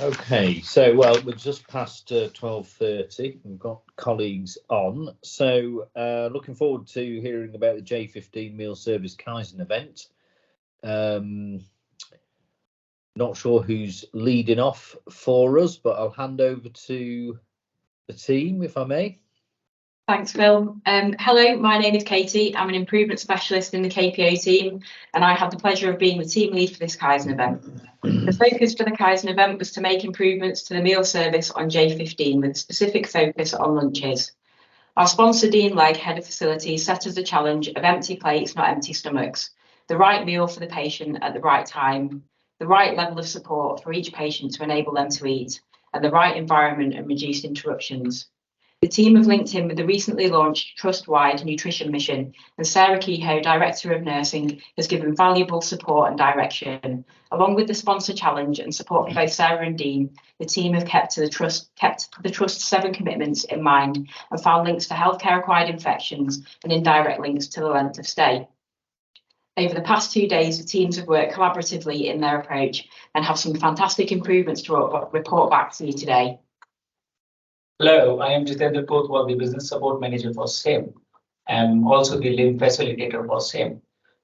Okay, so well, we're just past 12:30. We've got colleagues on, so looking forward to hearing about the J15 meal service Kaizen event. Not sure who's leading off for us, but I'll hand over to the team, if I may. Thanks, Phil. Hello, my name is Katie. I'm an improvement specialist in the KPO team, and I have the pleasure of being the team lead for this Kaizen event. The focus for the Kaizen event was to make improvements to the meal service on J15 with a specific focus on lunches. Our sponsor, Dean Legg, head of facilities, set us the challenge of empty plates, not empty stomachs, the right meal for the patient at the right time, the right level of support for each patient to enable them to eat, and the right environment and reduced interruptions. The team have linked in with the recently launched Trust-wide Nutrition Mission, and Sarah Kehoe, Director of Nursing, has given valuable support and direction. Along with the sponsor challenge and support from both Sarah and Dean, the team have kept the Trust's 7 commitments in mind and found links to healthcare-acquired infections and indirect links to the length of stay. Over the past 2 days, the teams have worked collaboratively in their approach and have some fantastic improvements to report back to you today. Hello, I am Jitendra Kotwal, the Business Support Manager for SIM. I'm also the LIM Facilitator for SIM.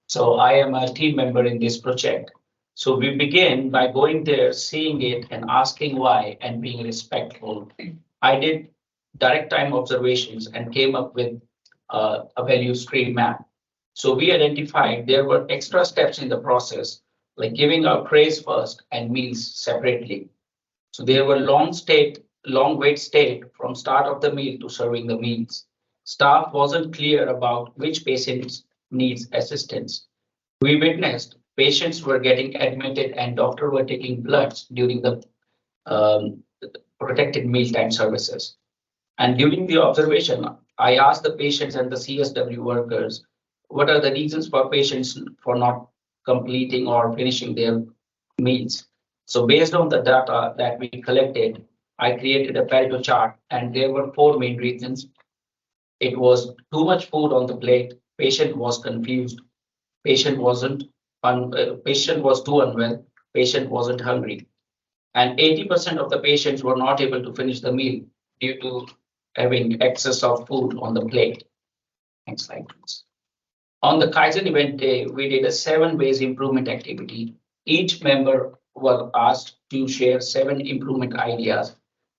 So I am a team member in this project. So we begin by going there, seeing it and asking why and being respectful. I did direct time observations and came up with a value stream map. So we identified there were extra steps in the process, like giving out trays first and meals separately. So there were long wait stayed from start of the meal to serving the meals. Staff wasn't clear about which patients needs assistance. We witnessed patients were getting admitted and doctors were taking bloods during the protected mealtime services. And during the observation, I asked the patients and the CSW workers, what are the reasons for patients for not completing or finishing their meals? So based on the data that we collected, I created a Pareto chart, and there were 4 main reasons. It was too much food on the plate, patient was confused, patient was too unwell, patient wasn't hungry. And 80% of the patients were not able to finish the meal due to having excess of food on the plate. Next slide, please. On the Kaizen event day, we did a 7 ways improvement activity. Each member was asked to share 7 improvement ideas.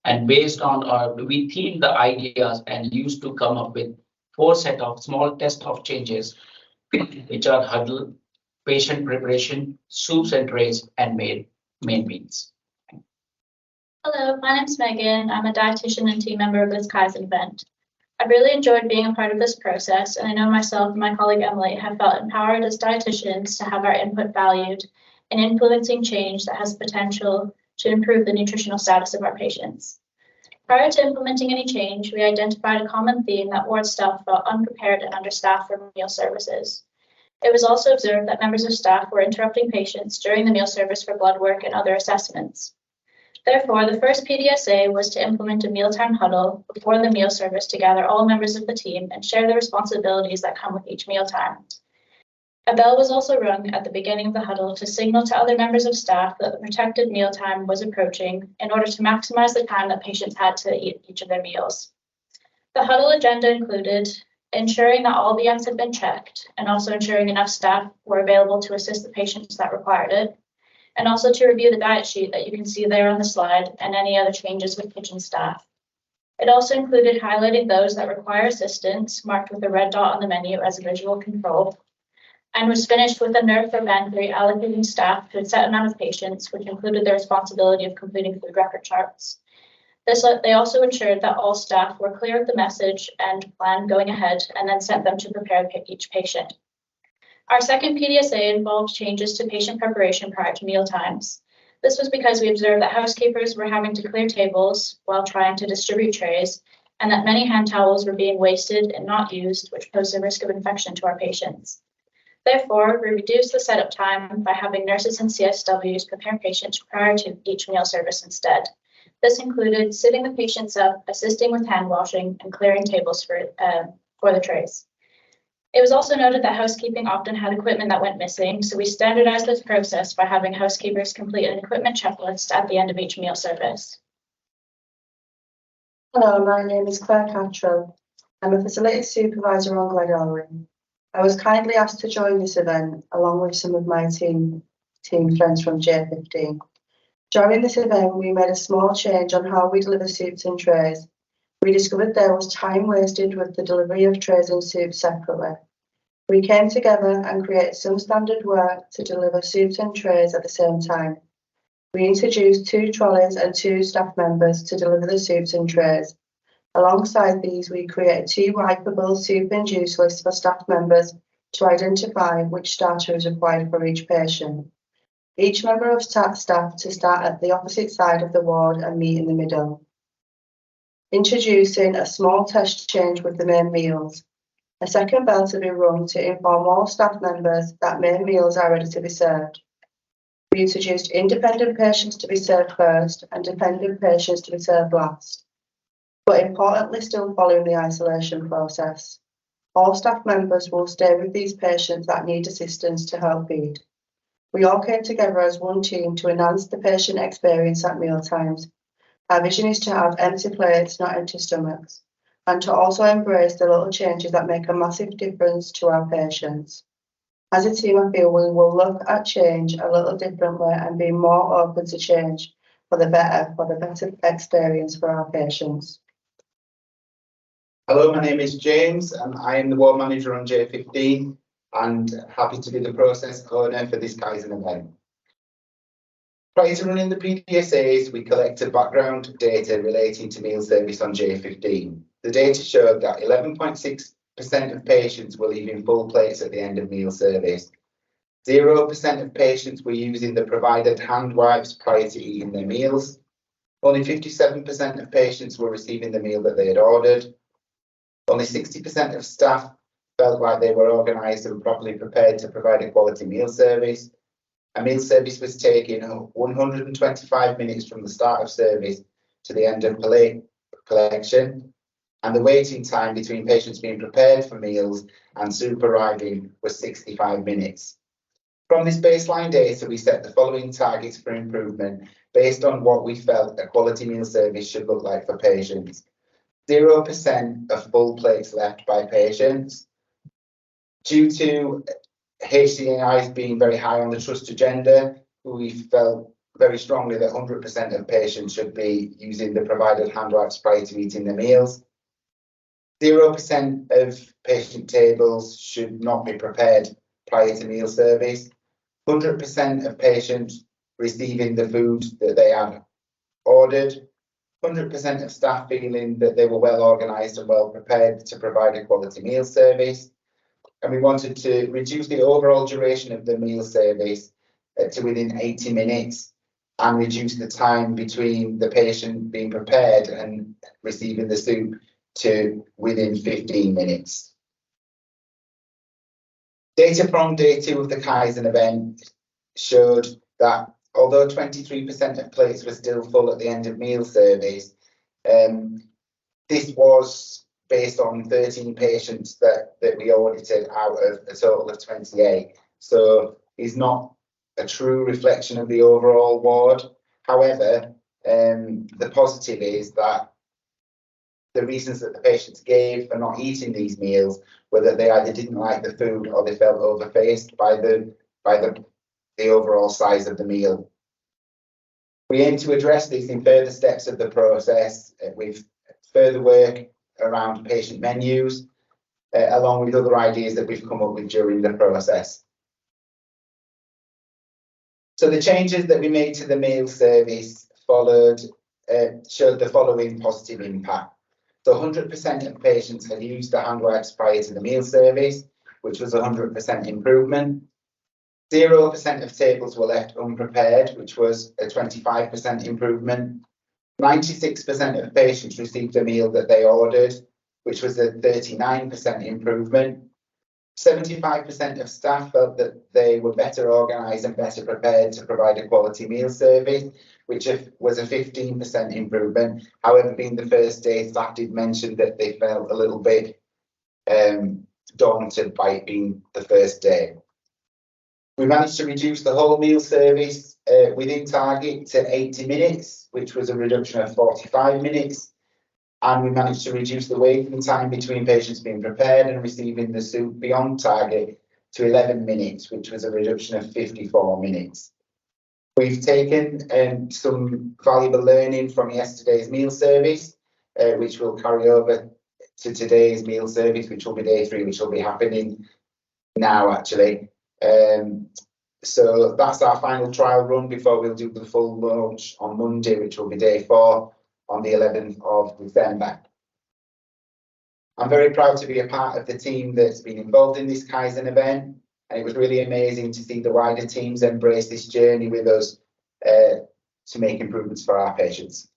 And based on we themed the ideas and used to come up with 4 set of small test of changes, which are huddle, patient preparation, soups and trays, and main meals. Hello, my name's Megan. I'm a dietitian and team member of this Kaizen event. I really enjoyed being a part of this process, and I know myself and my colleague Emily have felt empowered as dietitians to have our input valued in influencing change that has potential to improve the nutritional status of our patients. Prior to implementing any change, we identified a common theme that ward staff felt unprepared and understaffed for meal services. It was also observed that members of staff were interrupting patients during the meal service for blood work and other assessments. Therefore, the first PDSA was to implement a mealtime huddle before the meal service to gather all members of the team and share the responsibilities that come with each mealtime. A bell was also rung at the beginning of the huddle to signal to other members of staff that the protected mealtime was approaching in order to maximize the time that patients had to eat each of their meals. The huddle agenda included ensuring that all BMs had been checked and also ensuring enough staff were available to assist the patients that required it, and also to review the diet sheet that you can see there on the slide and any other changes with kitchen staff. It also included highlighting those that require assistance, marked with a red dot on the menu as a visual control, and was finished with a NERF or bandary allocating staff to a set amount of patients, which included the responsibility of completing food record charts. They also ensured that all staff were clear of the message and plan going ahead, and then sent them to prepare each patient. Our second PDSA involved changes to patient preparation prior to meal times. This was because we observed that housekeepers were having to clear tables while trying to distribute trays, and that many hand towels were being wasted and not used, which posed a risk of infection to our patients. Therefore, we reduced the setup time by having nurses and CSWs prepare patients prior to each meal service instead. This included sitting the patients up, assisting with hand washing, and clearing tables for the trays. It was also noted that housekeeping often had equipment that went missing, so we standardized this process by having housekeepers complete an equipment checklist at the end of each meal service. Hello, my name is Claire Cantrell. I'm a facilities supervisor on Glenalwyn. I was kindly asked to join this event along with some of my team friends from J15. During this event, we made a small change on how we deliver soups and trays. We discovered there was time wasted with the delivery of trays and soups separately. We came together and created some standard work to deliver soups and trays at the same time. We introduced 2 trolleys and 2 staff members to deliver the soups and trays. Alongside these, we created 2 wipeable soup and juice lists for staff members to identify which starter is required for each patient. Each member of staff to start at the opposite side of the ward and meet in the middle. Introducing a small test change with the main meals. A second bell to be rung to inform all staff members that main meals are ready to be served. We introduced independent patients to be served first and dependent patients to be served last, but importantly still following the isolation process. All staff members will stay with these patients that need assistance to help feed. We all came together as one team to enhance the patient experience at mealtimes. Our vision is to have empty plates, not empty stomachs, and to also embrace the little changes that make a massive difference to our patients. As a team, I feel we will look at change a little differently and be more open to change for the better experience for our patients. Hello, my name is James and I am the ward manager on J15 and happy to be the process owner for this Kaizen event. Prior to running the PDSAs, we collected background data relating to meal service on J15. The data showed that 11.6% of patients were leaving full plates at the end of meal service. 0% of patients were using the provided hand wipes prior to eating their meals. Only 57% of patients were receiving the meal that they had ordered. Only 60% of staff felt like they were organised and properly prepared to provide a quality meal service. A meal service was taking 125 minutes from the start of service to the end of collection, and the waiting time between patients being prepared for meals and soup arriving was 65 minutes. From this baseline data, we set the following targets for improvement based on what we felt a quality meal service should look like for patients. 0% of full plates left by patients. Due to HCAIs being very high on the trust agenda, we felt very strongly that 100% of patients should be using the provided hand wipes prior to eating their meals. 0% of patient tables should not be prepared prior to meal service. 100% of patients receiving the food that they had ordered. 100% of staff feeling that they were well organised and well prepared to provide a quality meal service. And we wanted to reduce the overall duration of the meal service to within 80 minutes and reduce the time between the patient being prepared and receiving the soup to within 15 minutes. Data from day 2 of the Kaizen event showed that although 23% of plates were still full at the end of meal service, this was based on 13 patients that we audited out of a total of 28. So it's not a true reflection of the overall ward. However, the positive is that the reasons that the patients gave for not eating these meals were that they either didn't like the food or they felt overfaced by the overall size of the meal. We aim to address this in further steps of the process with further work around patient menus, along with other ideas that we've come up with during the process. So the changes that we made to the meal service showed the following positive impact. So 100% of patients had used the hand wipes prior to the meal service, which was 100% improvement. 0% of tables were left unprepared, which was a 25% improvement. 96% of patients received the meal that they ordered, which was a 39% improvement. 75% of staff felt that they were better organised and better prepared to provide a quality meal service, which was a 15% improvement. However, being the first day, staff did mention that they felt a little bit daunted by it being the first day. We managed to reduce the whole meal service within target to 80 minutes, which was a reduction of 45 minutes. And we managed to reduce the waiting time between patients being prepared and receiving the soup beyond target to 11 minutes, which was a reduction of 54 minutes. We've taken some valuable learning from yesterday's meal service, which will carry over to today's meal service, which will be day 3, which will be happening now actually. So that's our final trial run before we'll do the full launch on Monday, which will be day 4 on the 11th of December. I'm very proud to be a part of the team that's been involved in this Kaizen event, and it was really amazing to see the wider teams embrace this journey with us to make improvements for our patients.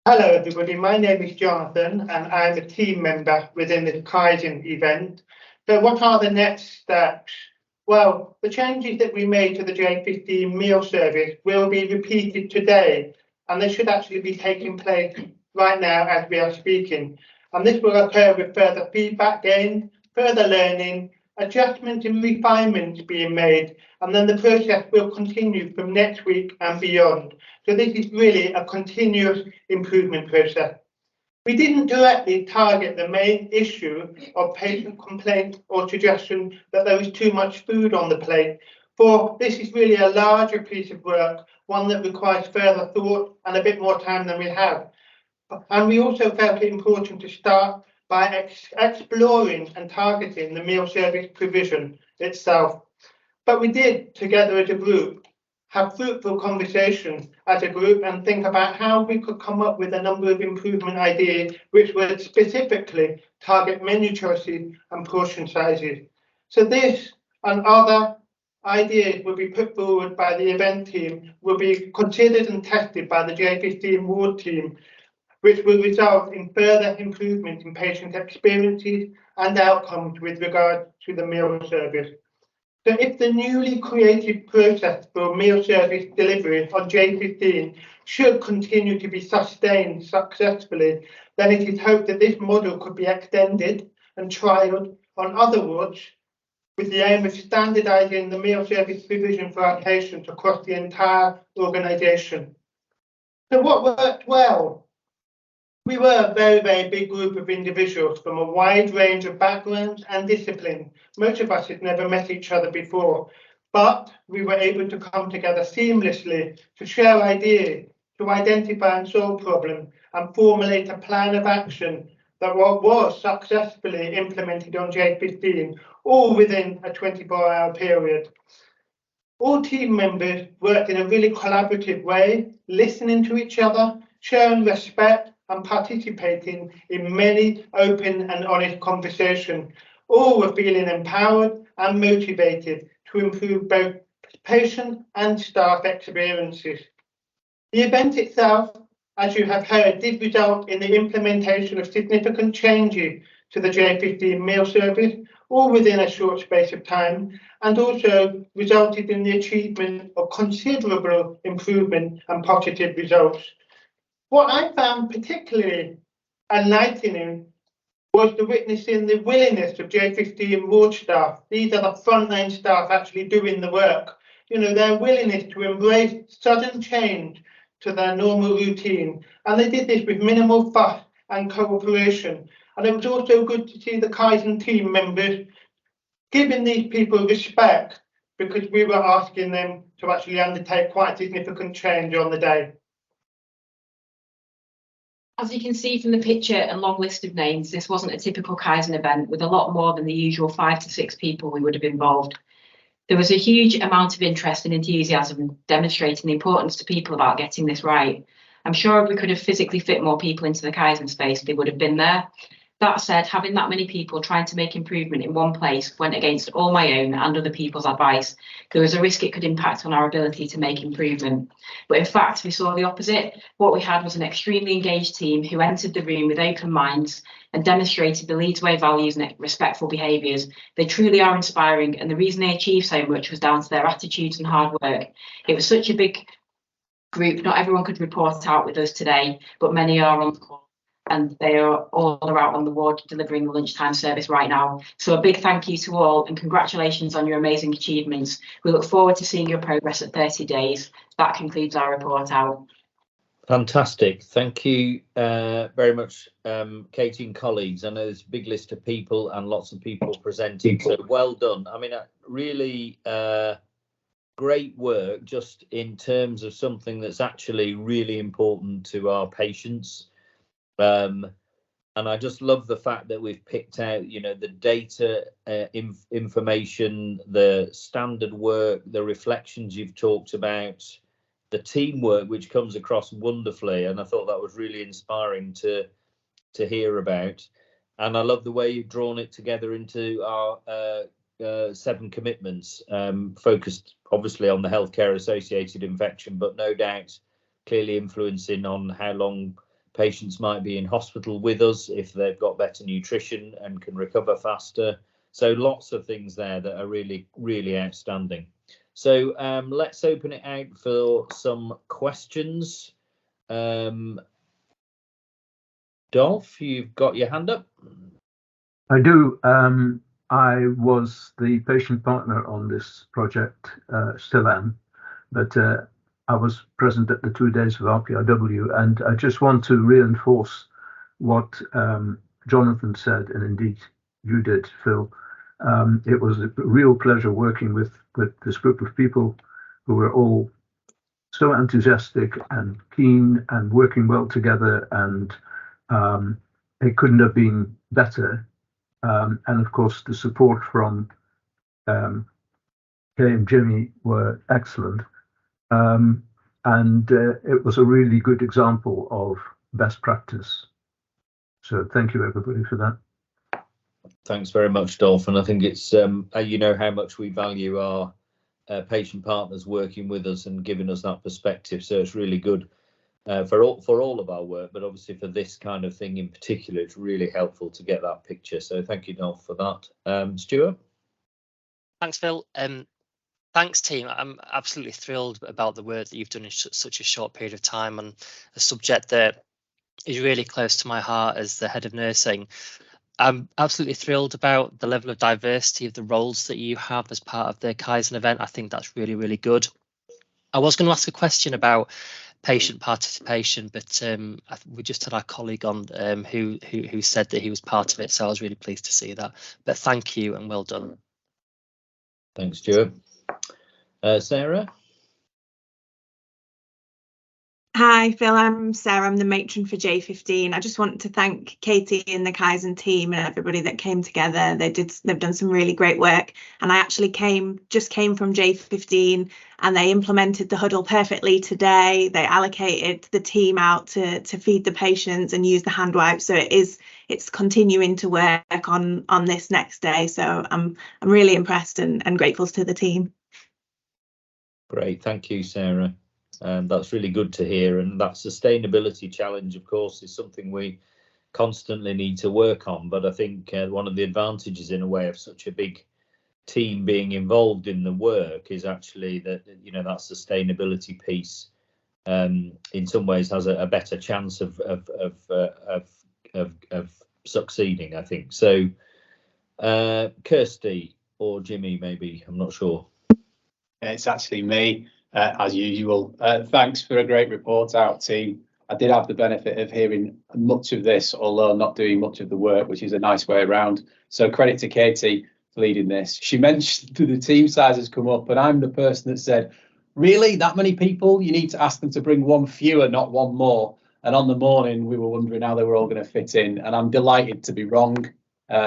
Hello everybody, my name is Jonathan and I'm a team member within the Kaizen event. So what are the next steps? Well, the changes that we made to the J15 meal service will be repeated today, and they should actually be taking place right now as we are speaking. And this will occur with further feedback gained, further learning, adjustments and refinements being made, and then the process will continue from next week and beyond. So this is really a continuous improvement process. We didn't directly target the main issue of patient complaint or suggestion that there is too much food on the plate, for this is really a larger piece of work, one that requires further thought and a bit more time than we have. And we also felt it important to start by exploring and targeting the meal service provision itself. But we did, together as a group, have fruitful conversations as a group and think about how we could come up with a number of improvement ideas which would specifically target menu choices and portion sizes. So this and other ideas will be put forward by the event team, will be considered and tested by the J15 ward team, which will result in further improvement in patient experiences and outcomes with regard to the meal service. So if the newly created process for meal service delivery on J15 should continue to be sustained successfully, then it is hoped that this model could be extended and trialled on other wards with the aim of standardising the meal service provision for our patients across the entire organisation. So what worked well? We were a very, very big group of individuals from a wide range of backgrounds and disciplines. Most of us had never met each other before, but we were able to come together seamlessly to share ideas, to identify and solve problems, and formulate a plan of action that was successfully implemented on J15, all within a 24-hour period. All team members worked in a really collaborative way, listening to each other, showing respect, and participating in many open and honest conversations. All were feeling empowered and motivated to improve both patient and staff experiences. The event itself, as you have heard, did result in the implementation of significant changes to the J15 meal service, all within a short space of time, and also resulted in the achievement of considerable improvement and positive results. What I found particularly enlightening was the witnessing the willingness of J15 ward staff. These are the frontline staff actually doing the work. You know, their willingness to embrace sudden change to their normal routine. And they did this with minimal fuss and cooperation. And it was also good to see the Kaizen team members giving these people respect, because we were asking them to actually undertake quite significant change on the day. As you can see from the picture and long list of names, this wasn't a typical Kaizen event with a lot more than the usual 5 to 6 people we would have involved. There was a huge amount of interest and enthusiasm demonstrating the importance to people about getting this right. I'm sure if we could have physically fit more people into the Kaizen space, they would have been there. That said, having that many people trying to make improvement in one place went against all my own and other people's advice. There was a risk it could impact on our ability to make improvement. But in fact, we saw the opposite. What we had was an extremely engaged team who entered the room with open minds and demonstrated the Leeds way values and respectful behaviours. They truly are inspiring, and the reason they achieved so much was down to their attitudes and hard work. It was such a big group, not everyone could report out with us today, but many are on the call. and they are all out on the ward delivering the lunchtime service right now. So a big thank you to all, and congratulations on your amazing achievements. We look forward to seeing your progress at 30 days. That concludes our report out. Fantastic. Thank you very much, Katie and colleagues. I know there's a big list of people and lots of people presenting, so well done. I mean, really great work just in terms of something that's actually really important to our patients. And I just love the fact that we've picked out, you know, the data information, the standard work, the reflections you've talked about, the teamwork which comes across wonderfully, and I thought that was really inspiring to hear about. And I love the way you've drawn it together into our 7 commitments, focused obviously on the healthcare associated infection, but no doubt clearly influencing on how long patients might be in hospital with us if they've got better nutrition and can recover faster. So lots of things there that are really, really outstanding. So let's open it out for some questions. Dolph, you've got your hand up. I do. I was the patient partner on this project, still am, but I was present at the 2 days of RPRW, and I just want to reinforce what Jonathan said, and indeed you did, Phil. It was a real pleasure working with this group of people who were all so enthusiastic and keen and working well together, and it couldn't have been better. And of course, the support from Kay and Jimmy were excellent. And it was a really good example of best practice. So thank you, everybody, for that. Thanks very much, Dolph. And I think it's, you know, how much we value our patient partners working with us and giving us that perspective. So it's really good for all of our work, but obviously for this kind of thing in particular, it's really helpful to get that picture. So thank you, Dolph, for that. Stuart? Thanks, Phil. Thanks, team. I'm absolutely thrilled about the work that you've done in such a short period of time on a subject that is really close to my heart as the head of nursing. I'm absolutely thrilled about the level of diversity of the roles that you have as part of the Kaizen event. I think that's really, really good. I was going to ask a question about patient participation, but we just had our colleague on who said that he was part of it, so I was really pleased to see that. But thank you and well done. Thanks, Stuart. Sarah? Hi, Phil. I'm Sarah. I'm the matron for J15. I just want to thank Katie and the Kaizen team and everybody that came together. They've done some really great work. And I actually just came from J15, and they implemented the huddle perfectly today. They allocated the team out to feed the patients and use the hand wipes. So it's continuing to work on this next day. So I'm really impressed and grateful to the team. Great, thank you, Sarah. That's really good to hear. And that sustainability challenge, of course, is something we constantly need to work on. But I think one of the advantages, in a way, of such a big team being involved in the work is actually that, you know, that sustainability piece in some ways has a better chance of succeeding, I think. So Kirsty or Jimmy, maybe, I'm not sure. It's actually me. As usual, thanks for a great report out, team. I did have the benefit of hearing much of this, although not doing much of the work, which is a nice way around. So credit to Katie for leading this. She mentioned the team size has come up, and I'm the person that said, really, that many people? You need to ask them to bring one fewer, not one more. And on the morning, we were wondering how they were all going to fit in. And I'm delighted to be wrong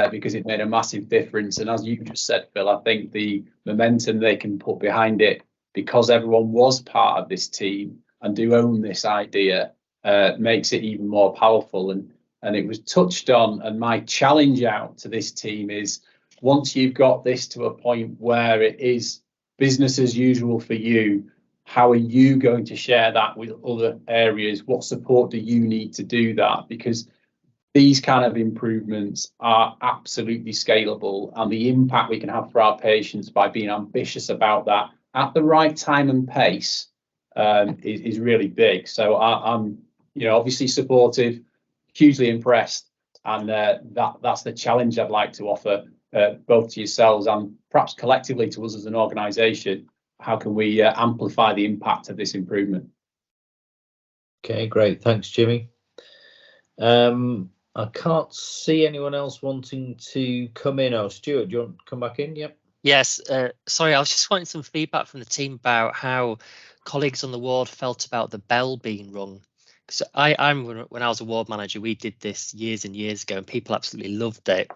because it made a massive difference. And as you just said, Phil, I think the momentum they can put behind it, because everyone was part of this team and do own this idea, makes it even more powerful. And it was touched on, and my challenge out to this team is, once you've got this to a point where it is business as usual for you, how are you going to share that with other areas? What support do you need to do that? Because these kind of improvements are absolutely scalable, and the impact we can have for our patients by being ambitious about that at the right time and pace is really big. So I'm, obviously supportive, hugely impressed, and that's the challenge I'd like to offer both to yourselves and perhaps collectively to us as an organisation. How can we amplify the impact of this improvement? Okay, great. Thanks, Jimmy. I can't see anyone else wanting to come in. Oh, Stuart, do you want to come back in? Yep. Yes, sorry, I was just wanting some feedback from the team about how colleagues on the ward felt about the bell being rung. Because when I was a ward manager, we did this years and years ago, and people absolutely loved it,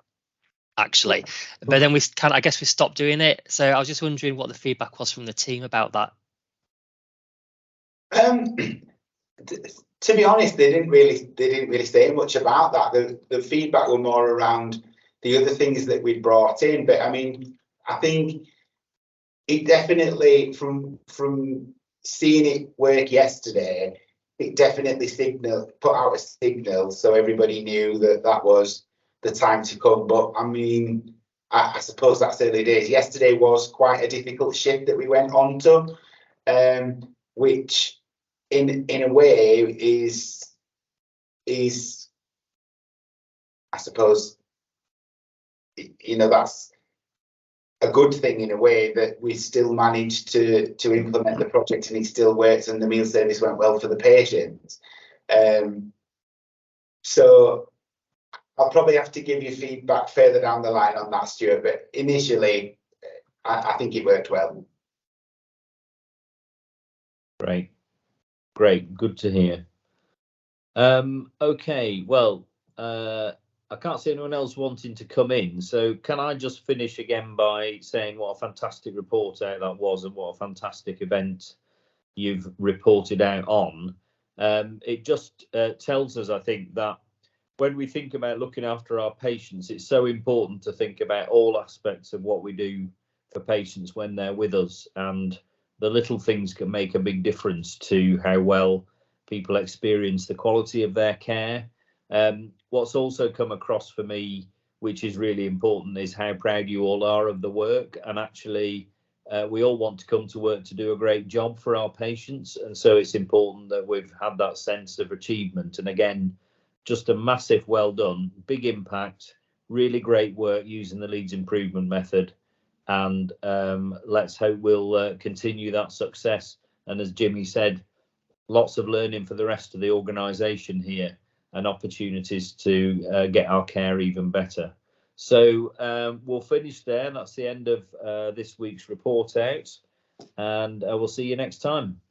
actually. But then I guess we stopped doing it. So I was just wondering what the feedback was from the team about that. To be honest, they didn't really say much about that. The feedback were more around the other things that we brought in. But I mean, I think it definitely, from seeing it work yesterday, it definitely put out a signal, so everybody knew that was the time to come. But I mean, I suppose that's early days. Yesterday was quite a difficult shift that we went on to, which in a way is I suppose, you know, that's a good thing in a way, that we still managed to implement the project and it still works and the meal service went well for the patients. So I'll probably have to give you feedback further down the line on that, Stuart, but initially I think it worked well. Great, good to hear. Okay, well, I can't see anyone else wanting to come in, so can I just finish again by saying what a fantastic report out that was, and what a fantastic event you've reported out on. It just tells us, I think, that when we think about looking after our patients, it's so important to think about all aspects of what we do for patients when they're with us, and the little things can make a big difference to how well people experience the quality of their care. What's also come across for me, which is really important, is how proud you all are of the work, and actually we all want to come to work to do a great job for our patients, and so it's important that we've had that sense of achievement. And again, just a massive well done, big impact, really great work using the Leeds improvement method, and let's hope we'll continue that success. And as Jimmy said, lots of learning for the rest of the organisation here, and opportunities to get our care even better. So we'll finish there. That's the end of this week's report out, and we'll see you next time.